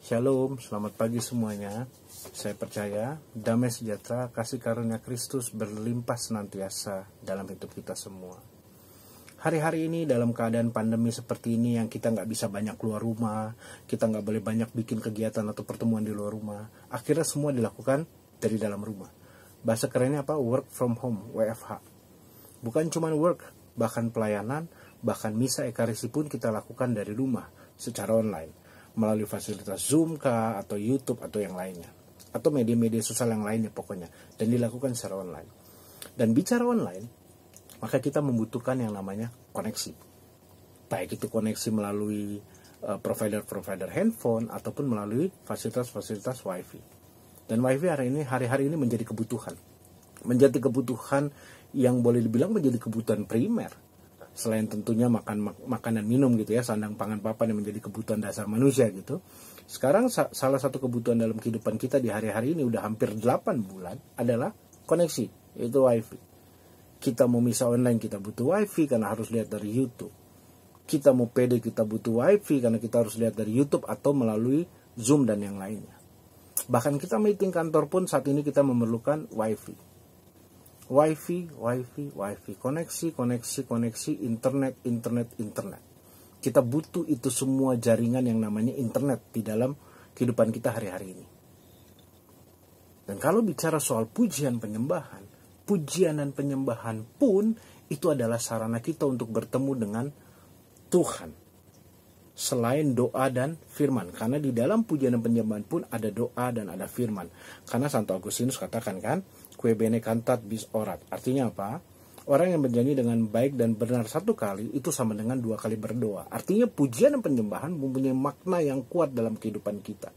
Shalom, selamat pagi semuanya. Saya percaya damai sejahtera, kasih karunia Kristus berlimpah senantiasa dalam hidup kita semua. Hari-hari ini dalam keadaan pandemi seperti ini yang kita nggak bisa banyak keluar rumah, kita nggak boleh banyak bikin kegiatan atau pertemuan di luar rumah, akhirnya semua dilakukan dari dalam rumah. Bahasa kerennya apa? Work from home, WFH. Bukan cuma work, bahkan pelayanan, bahkan misa ekaristi pun kita lakukan dari rumah secara online, melalui fasilitas Zoom kah, atau YouTube atau yang lainnya, atau media-media sosial yang lainnya pokoknya, dan dilakukan secara online. Dan bicara online, maka kita membutuhkan yang namanya koneksi, baik itu koneksi melalui provider-provider handphone ataupun melalui fasilitas-fasilitas wifi. Dan wifi hari-hari ini menjadi kebutuhan yang boleh dibilang menjadi kebutuhan primer, selain tentunya makanan minum gitu ya, sandang pangan papan yang menjadi kebutuhan dasar manusia gitu. Sekarang salah satu kebutuhan dalam kehidupan kita di hari-hari ini udah hampir 8 bulan adalah koneksi, yaitu wifi. Kita mau misa online kita butuh wifi karena harus lihat dari YouTube. Kita mau PD kita butuh wifi karena kita harus lihat dari YouTube atau melalui Zoom dan yang lainnya. Bahkan kita meeting kantor pun saat ini kita memerlukan wifi. Wifi, koneksi, internet. Kita butuh itu semua jaringan yang namanya internet di dalam kehidupan kita hari-hari ini. Dan kalau bicara soal pujian dan penyembahan pun itu adalah sarana kita untuk bertemu dengan Tuhan. Selain doa dan firman, karena di dalam pujian dan penyembahan pun ada doa dan ada firman. Karena Santo Agustinus katakan kan, Quae bene cantat bis orat. Artinya apa? Orang yang bernyanyi dengan baik dan benar satu kali itu sama dengan 2 kali berdoa. Artinya pujian dan penyembahan mempunyai makna yang kuat dalam kehidupan kita.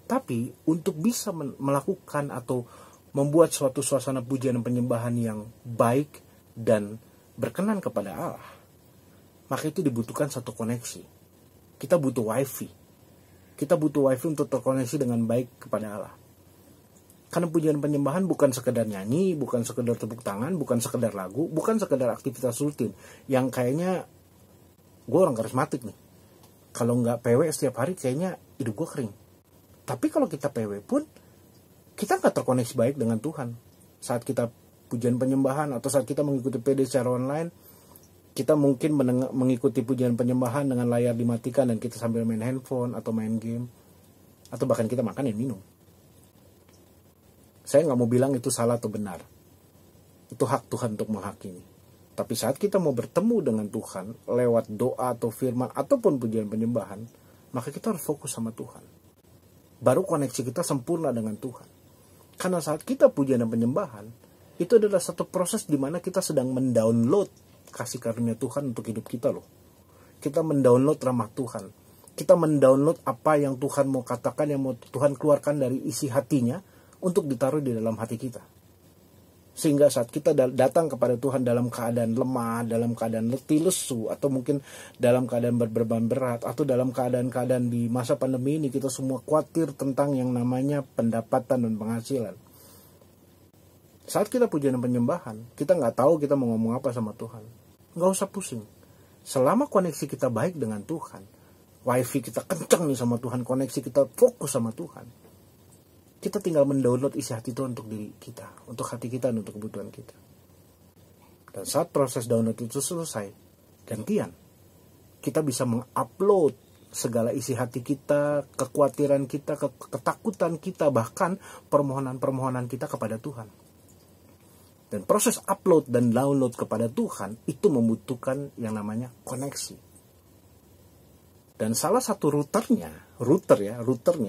Tapi untuk bisa melakukan atau membuat suatu suasana pujian dan penyembahan yang baik dan berkenan kepada Allah, maka itu dibutuhkan satu koneksi. Kita butuh wifi. Kita butuh wifi untuk terkoneksi dengan baik kepada Allah. Karena pujian penyembahan bukan sekedar nyanyi, bukan sekedar tepuk tangan, bukan sekedar lagu, bukan sekedar aktivitas rutin. Yang kayaknya gue orang karismatik nih. Kalau nggak PW setiap hari kayaknya hidup gue kering. Tapi kalau kita PW pun, kita nggak terkoneksi baik dengan Tuhan. Saat kita pujian penyembahan atau saat kita mengikuti PD secara online, kita mungkin mengikuti pujian penyembahan dengan layar dimatikan dan kita sambil main handphone atau main game. Atau bahkan kita makan dan minum. Saya nggak mau bilang itu salah atau benar. Itu hak Tuhan untuk menghakimi. Tapi saat kita mau bertemu dengan Tuhan lewat doa atau firman ataupun pujian penyembahan, maka kita harus fokus sama Tuhan. Baru koneksi kita sempurna dengan Tuhan. Karena saat kita pujian dan penyembahan, itu adalah satu proses di mana kita sedang mendownload kasih karunia Tuhan untuk hidup kita loh. Kita mendownload ramah Tuhan. Kita mendownload apa yang Tuhan mau katakan, yang mau Tuhan keluarkan dari isi hatinya, untuk ditaruh di dalam hati kita. Sehingga saat kita datang kepada Tuhan dalam keadaan lemah, dalam keadaan letih lesu, atau mungkin dalam keadaan berbeban berat, atau dalam keadaan-keadaan di masa pandemi ini kita semua khawatir tentang yang namanya pendapatan dan penghasilan. Saat kita pujian dan penyembahan, kita nggak tahu kita mau ngomong apa sama Tuhan. Nggak usah pusing. Selama koneksi kita baik dengan Tuhan, wifi kita kencang nih sama Tuhan, koneksi kita fokus sama Tuhan, kita tinggal mendownload isi hati Tuhan untuk diri kita, untuk hati kita dan untuk kebutuhan kita. Dan saat proses download itu selesai, gantian, kita bisa mengupload segala isi hati kita, kekhawatiran kita, ketakutan kita, bahkan permohonan-permohonan kita kepada Tuhan. Dan proses upload dan download kepada Tuhan itu membutuhkan yang namanya koneksi. Dan salah satu routernya,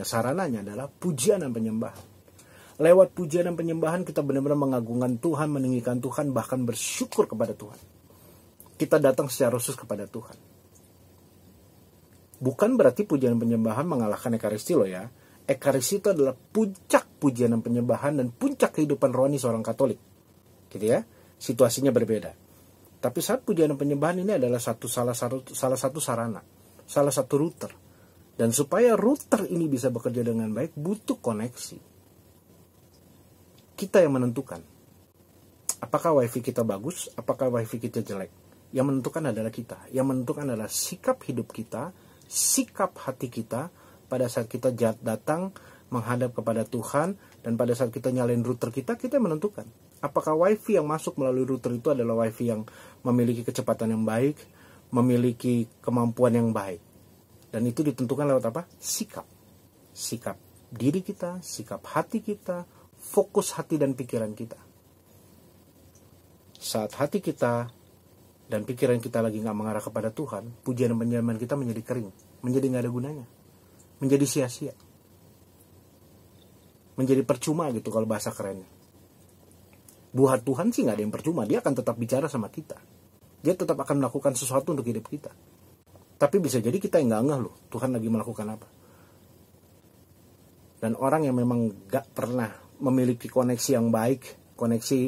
sarananya adalah pujian dan penyembahan. Lewat pujian dan penyembahan kita benar-benar mengagungkan Tuhan, meninggikan Tuhan, bahkan bersyukur kepada Tuhan. Kita datang secara khusus kepada Tuhan. Bukan berarti pujian dan penyembahan mengalahkan ekaristi loh ya. Ekaristi itu adalah puncak pujian dan penyembahan dan puncak kehidupan rohani seorang Katolik. Gitu ya. Situasinya berbeda. Tapi saat pujian dan penyembahan ini adalah salah satu sarana, salah satu router. Dan supaya router ini bisa bekerja dengan baik, butuh koneksi. Kita yang menentukan. Apakah wifi kita bagus, apakah wifi kita jelek. Yang menentukan adalah kita. Yang menentukan adalah sikap hidup kita, sikap hati kita, pada saat kita datang menghadap kepada Tuhan, dan pada saat kita nyalain router kita menentukan apakah wifi yang masuk melalui router itu adalah wifi yang memiliki kecepatan yang baik, memiliki kemampuan yang baik. Dan itu ditentukan lewat apa? Sikap diri kita, sikap hati kita, fokus hati dan pikiran kita. Saat hati kita dan pikiran kita lagi gak mengarah kepada Tuhan, pujian dan penyembahan kita menjadi kering, menjadi gak ada gunanya, menjadi sia-sia, menjadi percuma gitu kalau bahasa kerennya. Buat Tuhan sih gak ada yang percuma, dia akan tetap bicara sama kita, dia tetap akan melakukan sesuatu untuk hidup kita. Tapi bisa jadi kita yang gak ngeh loh Tuhan lagi melakukan apa. Dan orang yang memang gak pernah memiliki koneksi yang baik, koneksi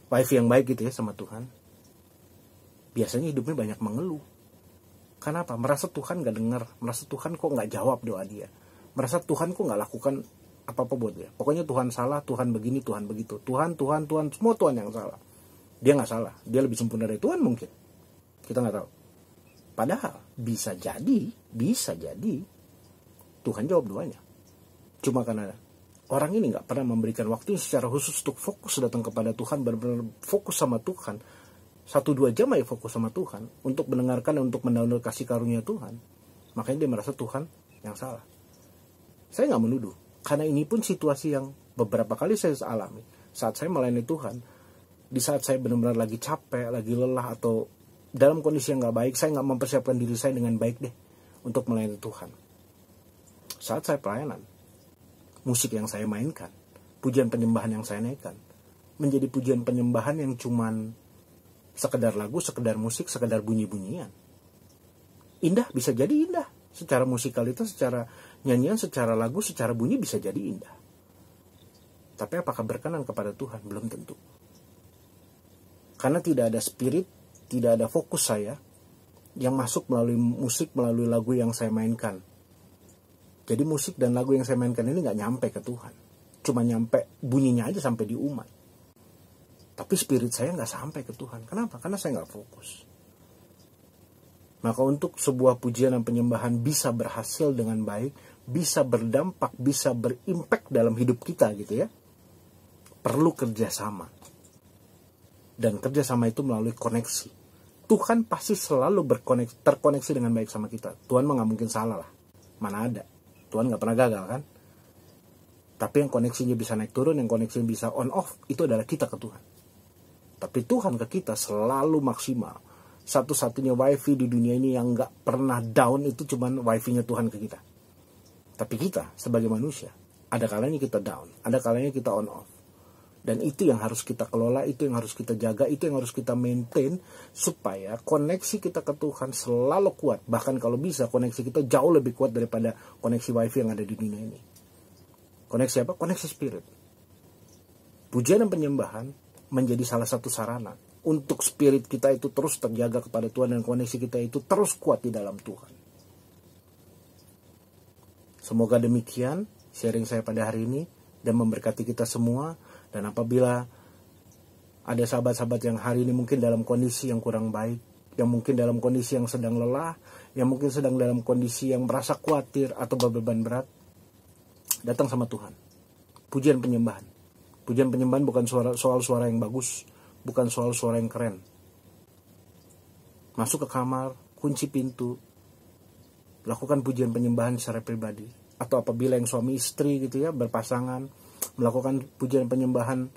wifi yang baik gitu ya sama Tuhan, biasanya hidupnya banyak mengeluh. Kenapa? Merasa Tuhan gak dengar, merasa Tuhan kok gak jawab doa dia, merasa Tuhan kok gak lakukan apa-apa buat dia. Pokoknya Tuhan salah, Tuhan begini, Tuhan begitu, Tuhan, semua Tuhan yang salah. Dia gak salah, dia lebih sempurna dari Tuhan mungkin, kita gak tahu. Padahal bisa jadi Tuhan jawab doanya. Cuma karena orang ini gak pernah memberikan waktu secara khusus untuk fokus datang kepada Tuhan, benar-benar fokus sama Tuhan, 1-2 jam aja fokus sama Tuhan, untuk mendengarkan dan untuk mendownload kasih karunia Tuhan. Makanya dia merasa Tuhan yang salah. Saya gak menuduh, karena ini pun situasi yang beberapa kali saya alami. Saat saya melayani Tuhan, di saat saya benar-benar lagi capek, lagi lelah, atau dalam kondisi yang gak baik, saya gak mempersiapkan diri saya dengan baik deh untuk melayani Tuhan. Saat saya pelayanan, musik yang saya mainkan, pujian penyembahan yang saya naikkan, menjadi pujian penyembahan yang cuman sekedar lagu, sekedar musik, sekedar bunyi-bunyian. Indah, bisa jadi indah. Secara musikalitas, secara nyanyian, secara lagu, secara bunyi bisa jadi indah. Tapi apakah berkenan kepada Tuhan? Belum tentu. Karena tidak ada spirit, tidak ada fokus saya yang masuk melalui musik, melalui lagu yang saya mainkan. Jadi musik dan lagu yang saya mainkan ini gak nyampe ke Tuhan. Cuma nyampe bunyinya aja sampai di umat. Tapi spirit saya gak sampai ke Tuhan. Kenapa? Karena saya gak fokus. Maka untuk sebuah pujian dan penyembahan bisa berhasil dengan baik, bisa berdampak, bisa berimpact dalam hidup kita gitu ya, perlu kerjasama. Dan kerjasama itu melalui koneksi. Tuhan pasti selalu terkoneksi dengan baik sama kita. Tuhan mah gak mungkin salah lah. Mana ada. Tuhan gak pernah gagal kan. Tapi yang koneksinya bisa naik turun, yang koneksinya bisa on off, itu adalah kita ke Tuhan. Tapi Tuhan ke kita selalu maksimal. Satu-satunya wifi di dunia ini yang gak pernah down itu cuman wifi-nya Tuhan ke kita. Tapi kita sebagai manusia, ada kalanya kita down, ada kalanya kita on off. Dan itu yang harus kita kelola, itu yang harus kita jaga, itu yang harus kita maintain, supaya koneksi kita ke Tuhan selalu kuat. Bahkan kalau bisa koneksi kita jauh lebih kuat daripada koneksi wifi yang ada di dunia ini. Koneksi apa? Koneksi spirit. Pujian dan penyembahan menjadi salah satu sarana untuk spirit kita itu terus terjaga kepada Tuhan, dan koneksi kita itu terus kuat di dalam Tuhan. Semoga demikian sharing saya pada hari ini dan memberkati kita semua. Dan apabila ada sahabat-sahabat yang hari ini mungkin dalam kondisi yang kurang baik, yang mungkin dalam kondisi yang sedang lelah, yang mungkin sedang dalam kondisi yang merasa khawatir atau beban berat, datang sama Tuhan. Pujian penyembahan. Pujian penyembahan bukan soal suara yang bagus, bukan soal suara yang keren. Masuk ke kamar, kunci pintu, lakukan pujian penyembahan secara pribadi. Atau apabila yang suami istri gitu ya, berpasangan, melakukan pujian penyembahan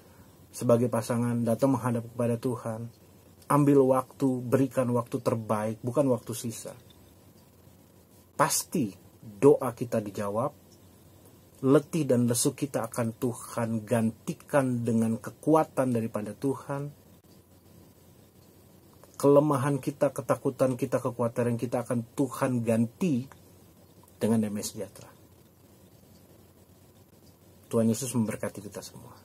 sebagai pasangan, datang menghadap kepada Tuhan. Ambil waktu, berikan waktu terbaik, bukan waktu sisa. Pasti doa kita dijawab. Letih dan lesu kita akan Tuhan gantikan dengan kekuatan daripada Tuhan. Kelemahan kita, ketakutan kita, kekhawatiran kita akan Tuhan ganti dengan damai sejahtera. Tuhan Yesus memberkati kita semua.